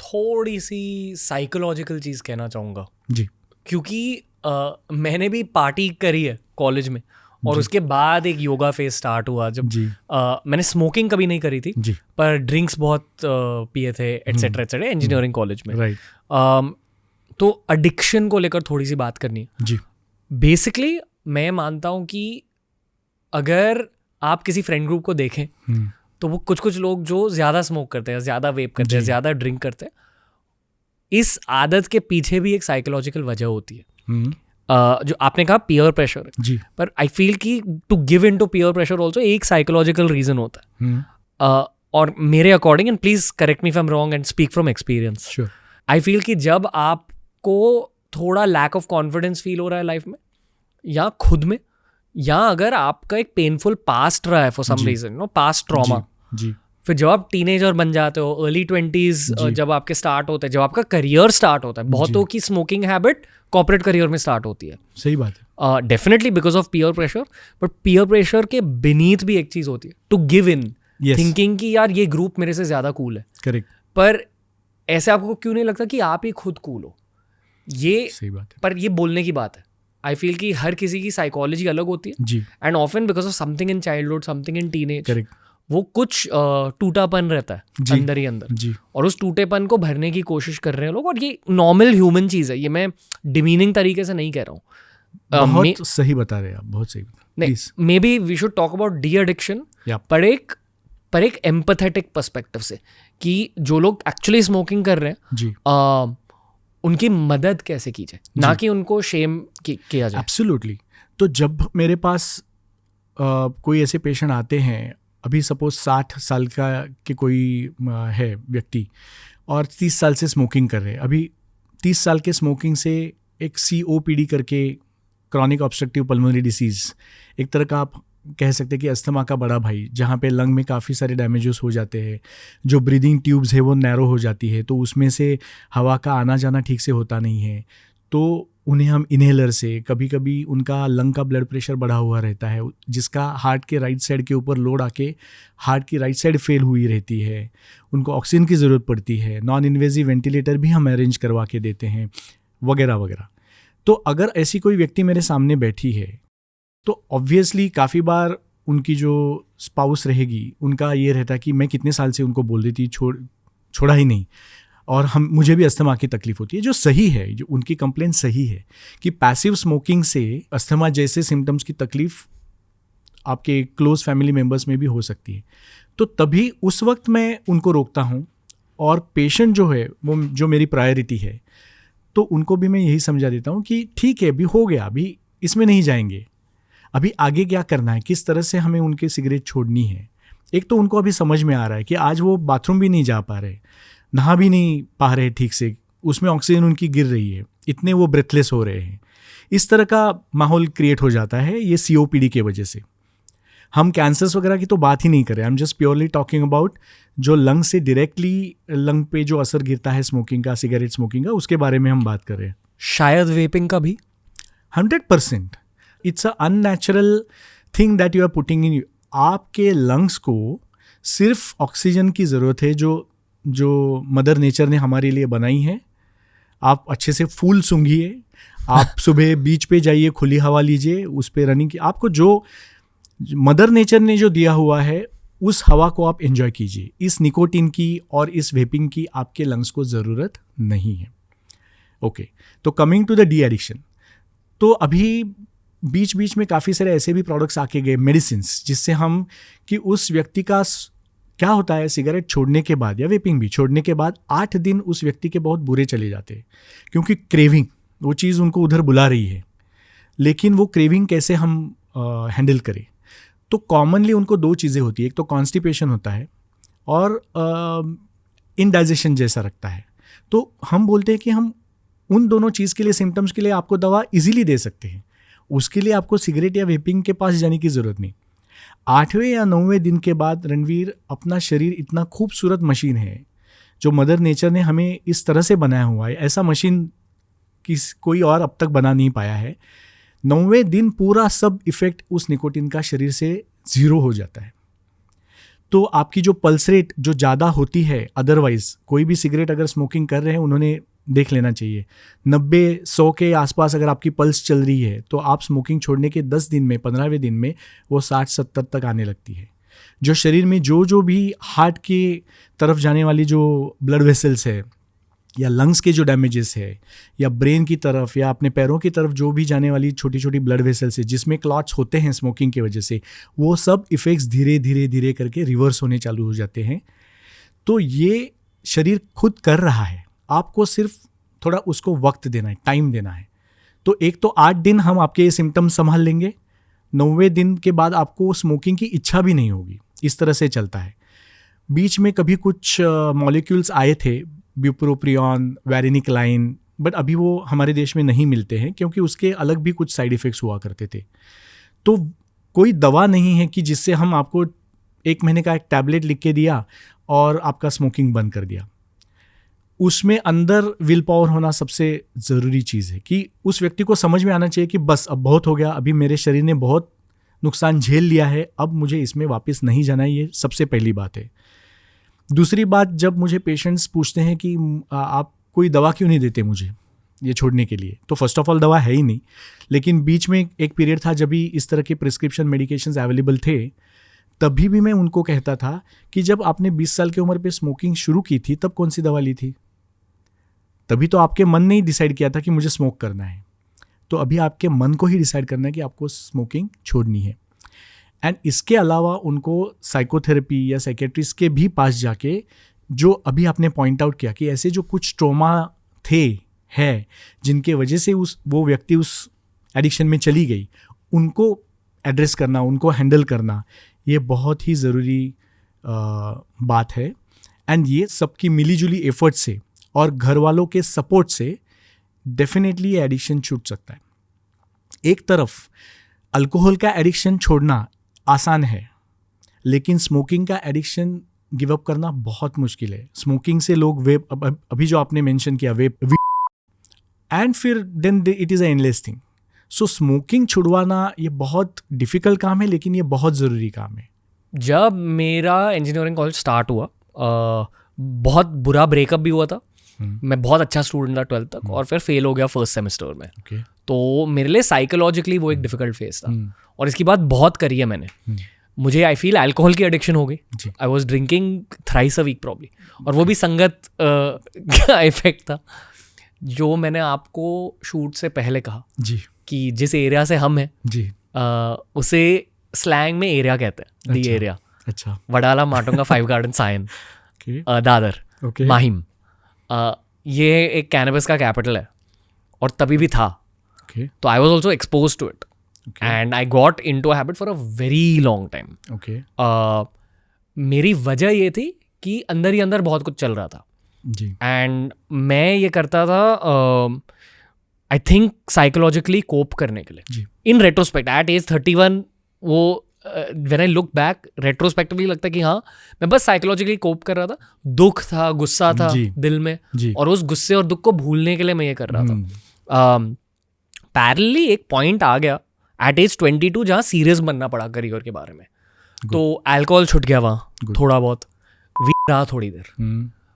थोड़ी सी साइकोलॉजिकल चीज़ कहना चाहूँगा जी। क्योंकि मैंने भी पार्टी करी है कॉलेज में और उसके बाद एक योगा फेज स्टार्ट हुआ जब मैंने स्मोकिंग कभी नहीं करी थी जी। पर ड्रिंक्स बहुत पिए थे एटसेट्रा एटसेट्रा इंजीनियरिंग कॉलेज में। राइट। तो एडिक्शन को लेकर थोड़ी सी बात करनी है। जी। बेसिकली मैं मानता हूँ कि अगर आप किसी फ्रेंड ग्रुप को देखें तो वो कुछ लोग जो ज़्यादा स्मोक करते हैं, ज़्यादा वेप करते हैं, ज़्यादा ड्रिंक करते हैं, इस आदत के पीछे भी एक साइकोलॉजिकल वजह होती है। जो आपने कहा पीयर प्रेशर जी। पर आई फील कि to give in to peer pressure also एक साइकोलॉजिकल रीजन होता है। और मेरे according, and please correct me if I am wrong and speak from experience, I feel कि जब आपको थोड़ा लैक ऑफ कॉन्फिडेंस फील हो रहा है लाइफ में या खुद में, या अगर आपका एक पेनफुल पास्ट रहा है for some reason, no past trauma, फिर जब आप टीनेजर बन जाते हो, अर्ली 20s जब आपके स्टार्ट होते हैं, जब आपका करियर स्टार्ट होता है, बहुतों की स्मोकिंग हैबिट कॉर्पोरेट करियर में स्टार्ट होती है। सही बात है। Definitely because of peer pressure, but peer pressure के बीनीथ भी एक चीज होती है टू गिव इन, थिंकिंग कि यार ये ग्रुप मेरे से ज्यादा कूल है। करेक्ट। पर ऐसे आपको क्यों नहीं लगता कि आप ही खुद कूल हो? ये सही बात है। पर ये बोलने की बात है। आई फील कि हर किसी की साइकोलॉजी अलग होती है जी। And often because of something in childhood, something in teenage, correct, वो कुछ टूटापन रहता है अंदर ही अंदर जी। और उस टूटेपन को भरने की कोशिश कर रहे हैं लोग, और ये नॉर्मल ह्यूमन चीज़ है। ये मैं डिमीनिंग तरीके से नहीं कह रहा हूँ। बहुत सही बता रहे हैं आप, बहुत सही बता। Maybe we should talk about de addiction पर एक एम्पैथेटिक पर्सपेक्टिव से, कि जो लोग एक्चुअली स्मोकिंग कर रहे हैं जी, उनकी मदद कैसे की जाए, ना कि उनको शेम किया जाए। एब्सोल्युटली। तो जब मेरे पास कोई ऐसे पेशेंट आते हैं, अभी सपोज 60 साल का के कोई है व्यक्ति और 30 साल से स्मोकिंग कर रहे हैं, अभी 30 साल के स्मोकिंग से एक COPD करके, क्रॉनिक ऑब्स्ट्रक्टिव पल्मोनरी डिसीज़, एक तरह का आप कह सकते हैं कि अस्थमा का बड़ा भाई, जहाँ पे लंग में काफ़ी सारे डैमेजेस हो जाते हैं, जो ब्रीदिंग ट्यूब्स है वो नैरो हो जाती है, तो उसमें से हवा का आना जाना ठीक से होता नहीं है, तो उन्हें हम इन्हेलर से, कभी कभी उनका लंग का ब्लड प्रेशर बढ़ा हुआ रहता है, जिसका हार्ट के राइट साइड के ऊपर लोड आके हार्ट की राइट साइड फेल हुई रहती है, उनको ऑक्सीजन की ज़रूरत पड़ती है, नॉन इन्वेजिव वेंटिलेटर भी हम अरेंज करवा के देते हैं, वगैरह वगैरह। तो अगर ऐसी कोई व्यक्ति मेरे सामने बैठी है तो ऑब्वियसली काफ़ी बार उनकी जो स्पाउस रहेगी, उनका ये रहता है कि मैं कितने साल से उनको बोल रही थी, छोड़ा ही नहीं, और मुझे भी अस्थमा की तकलीफ होती है, जो सही है, जो उनकी कंप्लेंट सही है कि पैसिव स्मोकिंग से अस्थमा जैसे सिम्टम्स की तकलीफ आपके क्लोज फैमिली मेम्बर्स में भी हो सकती है। तो तभी उस वक्त मैं उनको रोकता हूँ, और पेशेंट जो है वो जो मेरी प्रायोरिटी है, तो उनको भी मैं यही समझा देता हूँ कि ठीक है, अभी हो गया, अभी इसमें नहीं जाएंगे, अभी आगे क्या करना है, किस तरह से हमें उनके सिगरेट छोड़नी है। एक तो उनको अभी समझ में आ रहा है कि आज वो बाथरूम भी नहीं जा पा रहे, नहा भी नहीं पा रहे ठीक से, उसमें ऑक्सीजन उनकी गिर रही है, इतने वो ब्रेथलेस हो रहे हैं। इस तरह का माहौल क्रिएट हो जाता है ये COPD के वजह से। हम कैंसर्स वगैरह की तो बात ही नहीं कर रहे, I am just purely talking about जो लंग से डायरेक्टली लंग पे जो असर गिरता है स्मोकिंग का, सिगरेट स्मोकिंग का, उसके बारे में हम बात कर रहे हैं। शायद वेपिंग का भी 100%। It's a unnatural thing that you are putting in. आपके लंग्स को सिर्फ ऑक्सीजन की ज़रूरत है, जो मदर नेचर ने हमारे लिए बनाई है। आप अच्छे से फूल सूंघिए, आप सुबह बीच पे जाइए, खुली हवा लीजिए, उस पे रनिंग की, आपको जो मदर नेचर ने जो दिया हुआ है उस हवा को आप एंजॉय कीजिए। इस निकोटीन की और इस वेपिंग की आपके लंग्स को ज़रूरत नहीं है। ओके, तो coming to the de addiction, तो अभी बीच बीच में काफ़ी सारे ऐसे भी प्रोडक्ट्स आके गए, मेडिसिन्स, जिससे हम कि उस व्यक्ति का क्या होता है, सिगरेट छोड़ने के बाद या वेपिंग भी छोड़ने के बाद 8 दिन उस व्यक्ति के बहुत बुरे चले जाते हैं, क्योंकि क्रेविंग, वो चीज़ उनको उधर बुला रही है, लेकिन वो क्रेविंग कैसे हम हैंडल करें। तो कॉमनली उनको 2 चीज़ें होती है, एक तो कॉन्स्टिपेशन होता है और इनडाइजेशन जैसा रखता है। तो हम बोलते हैं कि हम उन दोनों चीज़ के लिए, सिम्टम्स के लिए आपको दवा इजीली दे सकते हैं, उसके लिए आपको सिगरेट या वेपिंग के पास जाने की ज़रूरत नहीं। 8वें या 9वें दिन के बाद रणवीर, अपना शरीर इतना खूबसूरत मशीन है जो मदर नेचर ने हमें इस तरह से बनाया हुआ है, ऐसा मशीन कोई और अब तक बना नहीं पाया है। 9वें दिन पूरा सब इफेक्ट उस निकोटीन का शरीर से 0 हो जाता है। तो आपकी जो पल्स रेट जो ज़्यादा होती है, अदरवाइज कोई भी सिगरेट अगर स्मोकिंग कर रहे हैं उन्होंने देख लेना चाहिए, 90-100 के आसपास अगर आपकी पल्स चल रही है तो आप स्मोकिंग छोड़ने के 10 दिन में, 15वें दिन में वो 60-70 तक आने लगती है। जो शरीर में जो भी हार्ट की तरफ जाने वाली जो ब्लड वेसल्स है, या लंग्स के जो डैमेजेस है, या ब्रेन की तरफ या अपने पैरों की तरफ जो भी जाने वाली छोटी छोटी ब्लड वेसल्स है जिसमें क्लॉट्स होते हैं स्मोकिंग की वजह से, वो सब इफ़ेक्ट्स धीरे धीरे धीरे करके रिवर्स होने चालू हो जाते हैं। तो ये शरीर खुद कर रहा है, आपको सिर्फ थोड़ा उसको वक्त देना है, टाइम देना है। तो एक तो 8 दिन हम आपके ये सिम्टम्स संभाल लेंगे, 90वें दिन के बाद आपको स्मोकिंग की इच्छा भी नहीं होगी। इस तरह से चलता है। बीच में कभी कुछ मॉलिक्यूल्स आए थे, ब्यूप्रोपियन, वैरेनिक्लाइन, बट अभी वो हमारे देश में नहीं मिलते हैं क्योंकि उसके अलग भी कुछ साइड इफ़ेक्ट्स हुआ करते थे। तो कोई दवा नहीं है कि जिससे हम आपको 1 महीने का एक टैबलेट लिख के दिया और आपका स्मोकिंग बंद कर दिया। उसमें अंदर विल पावर होना सबसे ज़रूरी चीज़ है कि उस व्यक्ति को समझ में आना चाहिए कि बस अब बहुत हो गया, अभी मेरे शरीर ने बहुत नुकसान झेल लिया है, अब मुझे इसमें वापस नहीं जाना है। ये सबसे पहली बात है। दूसरी बात, जब मुझे पेशेंट्स पूछते हैं कि आप कोई दवा क्यों नहीं देते मुझे ये छोड़ने के लिए, तो फर्स्ट ऑफ ऑल दवा है ही नहीं। लेकिन बीच में एक पीरियड था जब भी इस तरह के प्रिस्क्रिप्शन मेडिकेशंस अवेलेबल थे, तभी भी मैं उनको कहता था कि जब आपने 20 साल की उम्र पे स्मोकिंग शुरू की थी तब कौन सी दवा ली थी? तभी तो आपके मन ने ही डिसाइड किया था कि मुझे स्मोक करना है। तो अभी आपके मन को ही डिसाइड करना है कि आपको स्मोकिंग छोड़नी है। एंड इसके अलावा उनको साइकोथेरेपी या साइकेट्रिस्ट के भी पास जाके, जो अभी आपने पॉइंट आउट किया कि ऐसे जो कुछ ट्रॉमा है जिनके वजह से वो व्यक्ति उस एडिक्शन में चली गई, उनको एड्रेस करना, उनको हैंडल करना, ये बहुत ही ज़रूरी बात है। एंड ये सबकी मिलीजुली एफर्ट से और घर वालों के सपोर्ट से डेफिनेटली ये एडिक्शन छूट सकता है। एक तरफ अल्कोहल का एडिक्शन छोड़ना आसान है, लेकिन स्मोकिंग का एडिक्शन गिव अप करना बहुत मुश्किल है। स्मोकिंग से लोग वेप, अभी जो आपने मेंशन किया वेप, एंड फिर then it is a endless thing. So smoking छुड़वाना ये बहुत डिफ़िकल्ट काम है, लेकिन ये बहुत ज़रूरी काम है। जब मेरा इंजीनियरिंग कॉलेज स्टार्ट हुआ, बहुत बुरा ब्रेकअप भी हुआ था। मैं बहुत अच्छा स्टूडेंट था 12th तक, और फिर फेल हो गया फर्स्ट सेमेस्टर में। तो मेरे लिए साइकोलॉजिकली वो एक डिफिकल्ट फेज था, और इसकी बात बहुत करी है मैंने। मुझे आई फील अल्कोहल की एडिक्शन हो गई। I was drinking thrice a week probably, और वो भी संगत का इफेक्ट था। जो मैंने आपको शूट से पहले कहा जी, कि जिस एरिया से हम हैं जी, उसे स्लैंग में एरिया कहते हैं, दी एरिया। अच्छा, वडाला, माटुंगा, 5 गार्डन, सायन, दादर, माहिम। ये एक कैनबिस का कैपिटल है, और तभी भी था। तो I was also expose to it, and I got in to habit for a very long time. मेरी वजह ये थी कि अंदर ही अंदर बहुत कुछ चल रहा था जी, एंड मैं ये करता था आई थिंक साइकोलॉजिकली कोप करने के लिए। इन रेट्रोस्पेक्ट एट एज 31, वो when I look back retrospectively लगता है कि हाँ, मैं बस साइकोलॉजिकली कोप कर रहा था। दुख था, गुस्सा था दिल में, और उस गुस्से और दुख को भूलने के लिए मैं ये कर रहा था। पैरेलली एक पॉइंट आ गया एट एज 22 जहाँ सीरियस बनना पड़ा करियर के बारे में। तो अल्कोहल छूट गया वहाँ थोड़ा बहुत, रहा थोड़ी देर।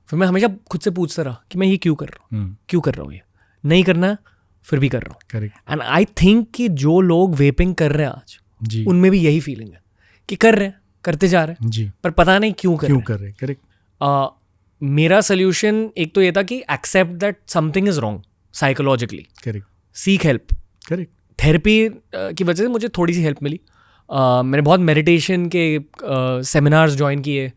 फिर मैं हमेशा खुद से पूछता रहा कि मैं ये क्यों कर रहा हूँ, क्यों कर रहा हूँ, ये नहीं करना है फिर भी कर रहा हूँ। एंड आई थिंक कि जो लोग वेपिंग कर रहे हैं आज जी, उनमें भी यही फीलिंग है कि कर रहे हैं, करते जा रहे हैं जी, पर पता नहीं क्यों कर रहे हैं। करेक्ट। मेरा सोल्यूशन एक तो ये था कि accept that something is wrong psychologically. Correct. Seek help. Correct. Therapy की वजह से मुझे थोड़ी सी हेल्प मिली। मैंने बहुत मेडिटेशन के सेमिनार्स ज्वाइन किए।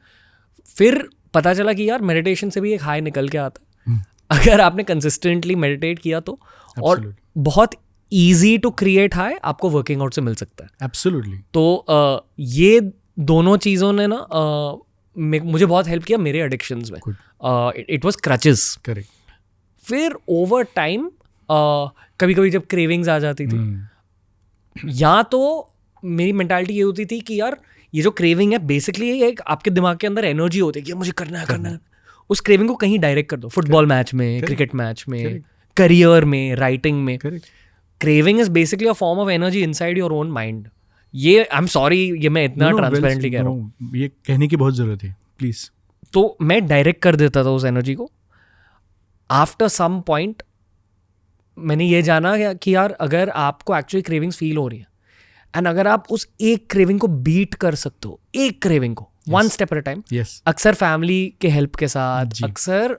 फिर पता चला कि यार मेडिटेशन से भी एक हाई निकल के आता है अगर आपने कंसिस्टेंटली मेडिटेट किया तो। और बहुत ईजी टू क्रिएट हाई आपको वर्किंग आउट से मिल सकता है। एब्सोल्युटली। तो ये दोनों चीज़ों ने ना मुझे बहुत हेल्प किया मेरे एडिक्शंस में। It was crutches. करेक्ट। फिर ओवर टाइम कभी कभी जब क्रेविंग्स आ जाती थी, या तो मेरी मेंटालिटी ये होती थी कि यार ये जो क्रेविंग है बेसिकली एक आपके दिमाग के अंदर एनर्जी होती है कि मुझे करना है। उस क्रेविंग को कहीं डायरेक्ट कर दो, फुटबॉल मैच में, क्रिकेट मैच में, करियर में, राइटिंग में। Craving is basically a form of energy inside your own mind ये आई एम सॉरी, ये मैं इतना ट्रांसपेरेंटली कह रहा हूँ, ये कहने की बहुत ज़रूरत है, प्लीज़। तो मैं डायरेक्ट कर देता था उस एनर्जी को। आफ्टर सम पॉइंट मैंने ये जाना कि यार अगर आपको एक्चुअली क्रेविंग्स फील हो रही है एंड अगर आप उस एक क्रेविंग को बीट कर सकते हो, एक क्रेविंग को one step at a time, अक्सर फैमिली के हेल्प के साथ, अक्सर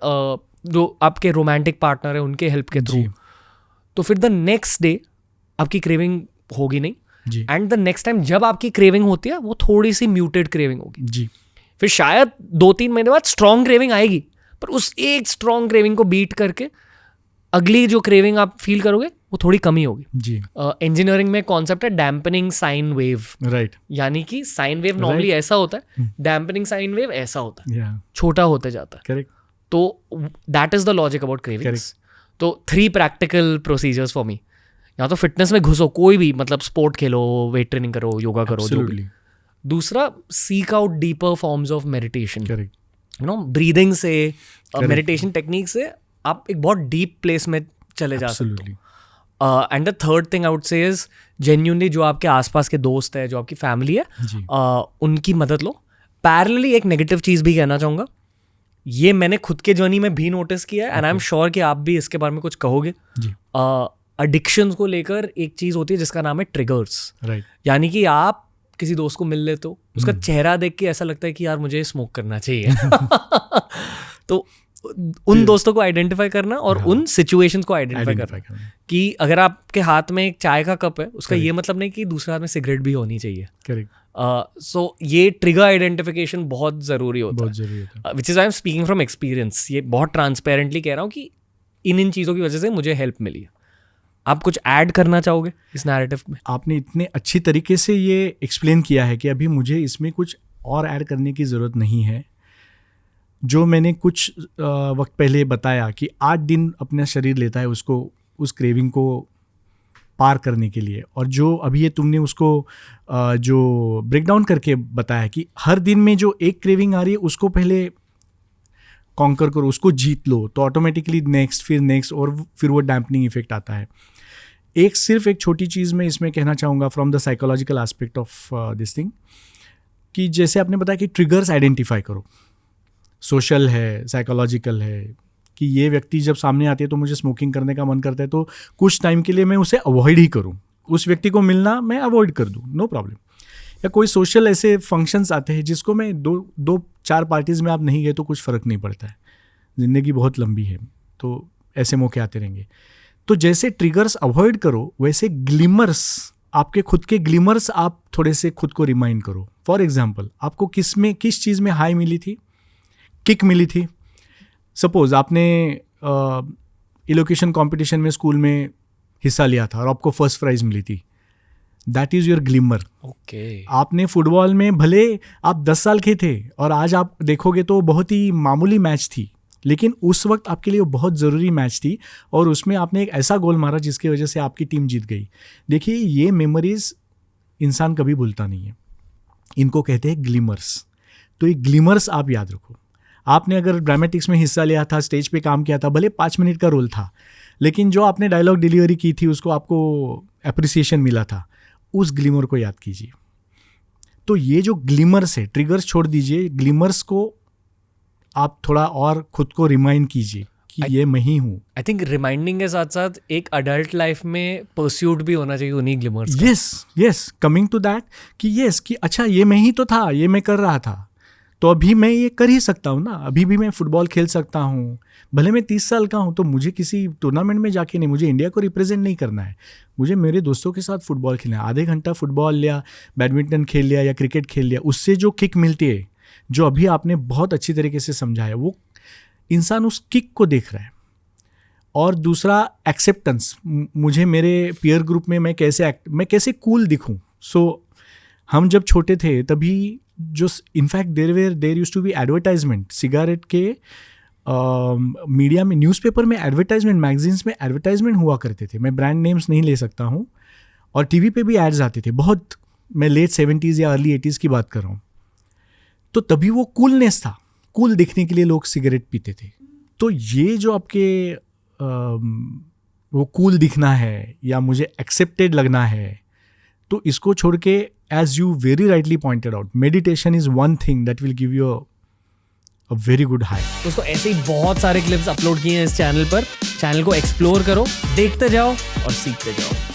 जो आपके रोमांटिक पार्टनर है उनके हेल्प के थ्रू, तो फिर द नेक्स्ट डे आपकी क्रेविंग होगी नहीं, एंड द नेक्स्ट टाइम जब आपकी क्रेविंग होती है वो थोड़ी सी म्यूटेड क्रेविंग होगी जी। फिर शायद 2-3 महीने बाद स्ट्रॉन्ग क्रेविंग आएगी, पर उस एक स्ट्रॉन्ग क्रेविंग को बीट करके अगली जो क्रेविंग आप फील करोगे वो थोड़ी कमी होगी जी। इंजीनियरिंग में कॉन्सेप्ट है डैम्पनिंग साइन वेव, राइट? यानी कि साइन वेव नॉर्मली ऐसा होता है, डैम्पनिंग साइन वेव ऐसा होता है, छोटा होते जाता है, करेक्ट? तो that is the logic about cravings. तो 3 प्रैक्टिकल प्रोसीजर्स फॉर मी, या तो फिटनेस में घुसो, कोई भी मतलब स्पोर्ट खेलो, वेट ट्रेनिंग करो, योगा करो, जो भी। दूसरा, seek out deeper forms of meditation, you know, breathing से, मेडिटेशन टेक्निक से आप एक बहुत डीप प्लेस में चले जा सकते हो। And the third thing I would say is genuinely जो आपके आसपास के दोस्त है, जो आपकी फैमिली है, उनकी मदद लो। पैरेलली एक नेगेटिव चीज़ भी कहना चाहूँगा, ये मैंने खुद के जर्नी में भी नोटिस किया है एंड आई एम श्योर कि आप भी इसके बारे में कुछ कहोगे। एडिक्शंस को लेकर एक चीज़ होती है जिसका नाम है ट्रिगर्स, राइट? यानी कि आप किसी दोस्त को मिल लेते हो, उसका चेहरा देख के ऐसा लगता है कि यार मुझे स्मोक करना चाहिए तो उन दोस्तों को आइडेंटिफाई करना और उन सिचुएशंस को आइडेंटिफाई करना कि अगर आपके हाथ में एक चाय का कप है, उसका ये मतलब नहीं कि दूसरे हाथ में सिगरेट भी होनी चाहिए, करेक्ट? सो ये ट्रिगर आइडेंटिफिकेशन बहुत ज़रूरी होता है, which is I am speaking from experience. ये बहुत ट्रांसपेरेंटली कह रहा हूँ कि इन चीज़ों की वजह से मुझे हेल्प मिली है। आप कुछ ऐड करना चाहोगे इस नैरेटिव में? आपने इतने अच्छी तरीके से ये एक्सप्लेन किया है कि अभी मुझे इसमें कुछ और ऐड करने की ज़रूरत नहीं है। जो मैंने कुछ वक्त पहले बताया कि 8 दिन अपना शरीर लेता है उसको, उस क्रेविंग को पार करने के लिए, और जो अभी ये तुमने उसको जो ब्रेक डाउन करके बताया कि हर दिन में जो एक क्रेविंग आ रही है उसको पहले कॉन्कर करो, उसको जीत लो, तो ऑटोमेटिकली नेक्स्ट, फिर नेक्स्ट, और फिर वो डैम्पनिंग इफेक्ट आता है। सिर्फ एक छोटी चीज़ मैं इसमें कहना चाहूँगा from the psychological aspect of this thing, कि जैसे आपने बताया कि ट्रिगर्स आइडेंटिफाई करो, सोशल है, साइकोलॉजिकल है, कि ये व्यक्ति जब सामने आती है तो मुझे स्मोकिंग करने का मन करता है, तो कुछ टाइम के लिए मैं उसे अवॉइड ही करूँ, उस व्यक्ति को मिलना मैं अवॉइड कर दूँ, नो प्रॉब्लम। या कोई सोशल ऐसे फंक्शंस आते हैं जिसको मैं 2-4 पार्टीज़ में आप नहीं गए तो कुछ फ़र्क नहीं पड़ता है, ज़िंदगी बहुत लंबी है, तो ऐसे मौके आते रहेंगे। तो जैसे ट्रिगर्स अवॉइड करो, वैसे ग्लिमर्स, आपके खुद के ग्लिमर्स आप थोड़े से खुद को रिमाइंड करो। फॉर एग्जाम्पल, आपको किस चीज़ में हाई मिली थी, किक मिली थी। सपोज आपने इलोकेशन कंपटीशन में स्कूल में हिस्सा लिया था और आपको फर्स्ट प्राइज मिली थी, that is your glimmer. Okay. आपने फुटबॉल में भले आप 10 साल के थे और आज आप देखोगे तो बहुत ही मामूली मैच थी, लेकिन उस वक्त आपके लिए बहुत ज़रूरी मैच थी और उसमें आपने एक ऐसा गोल मारा जिसकी वजह से आपकी टीम जीत गई। देखिए, ये मेमोरीज इंसान कभी भूलता नहीं है, इनको कहते हैं ग्लिमर्स। तो ये ग्लिमर्स आप याद रखो। आपने अगर ड्रामेटिक्स में हिस्सा लिया था, स्टेज पे काम किया था, भले 5 मिनट का रोल था, लेकिन जो आपने डायलॉग डिलीवरी की थी उसको आपको एप्रिसिएशन मिला था, उस ग्लिमर को याद कीजिए। तो ये जो ग्लिमर्स है, ट्रिगर्स छोड़ दीजिए, ग्लिमर्स को आप थोड़ा और खुद को रिमाइंड कीजिए कि ये मैं ही हूँ। आई थिंक रिमाइंडिंग के साथ साथ एक अडल्ट लाइफ में परस्यूट भी होना चाहिए उन्हीं ग्लिमर्स। यस, कमिंग टू दैट कि यस, कि अच्छा ये मैं ही तो था, ये मैं कर रहा था, तो अभी मैं ये कर ही सकता हूँ ना, अभी भी मैं फुटबॉल खेल सकता हूँ, भले मैं 30 साल का हूँ, तो मुझे किसी टूर्नामेंट में जाके नहीं, मुझे इंडिया को रिप्रेजेंट नहीं करना है, मुझे मेरे दोस्तों के साथ फुटबॉल खेलना है। आधे घंटा फुटबॉल या बैडमिंटन खेल लिया या क्रिकेट खेल लिया, उससे जो किक मिलती है, जो अभी आपने बहुत अच्छी तरीके से समझाया, वो इंसान उस किक को देख रहा है। और दूसरा, एक्सेप्टेंस, मुझे मेरे पीयर ग्रुप में मैं कैसे कूल दिखूं। सो हम जब छोटे थे तभी जो in fact there used to be advertisement, cigarette के मीडिया में, न्यूज़पेपर में एडवर्टाइजमेंट, मैगजीन्स में एडवर्टाइजमेंट हुआ करते थे। मैं ब्रांड नेम्स नहीं ले सकता हूँ, और टीवी पे भी एड्स आते थे बहुत, मैं लेट 70s या अर्ली 80s की बात कर रहा हूँ। तो तभी वो कूलनेस था, कूल दिखने के लिए लोग सिगरेट पीते थे। तो ये जो आपके वो कूल दिखना है या मुझे एक्सेप्टेड लगना है, तो इसको छोड़ के, as you very rightly pointed out, meditation is one thing that will give you a very good high. दोस्तों ऐसे ही बहुत सारे क्लिप्स अपलोड किए हैं इस चैनल पर, चैनल को एक्सप्लोर करो, देखते जाओ और सीखते जाओ।